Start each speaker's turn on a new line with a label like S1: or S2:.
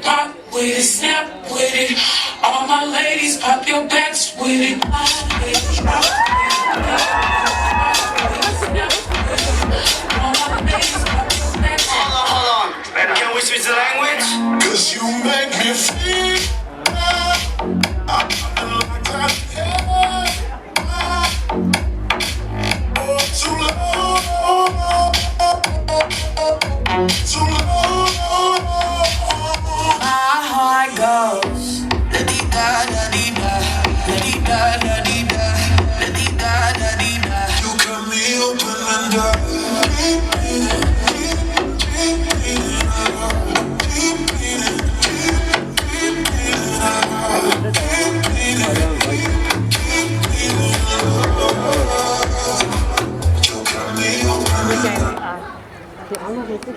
S1: pop with it, snap with it. All my ladies, pop your backs with it. Pop with it, pop with it, snap with it. All my ladies, pop your backs.
S2: Hold on. Can we switch the language?
S3: Cause you make me feel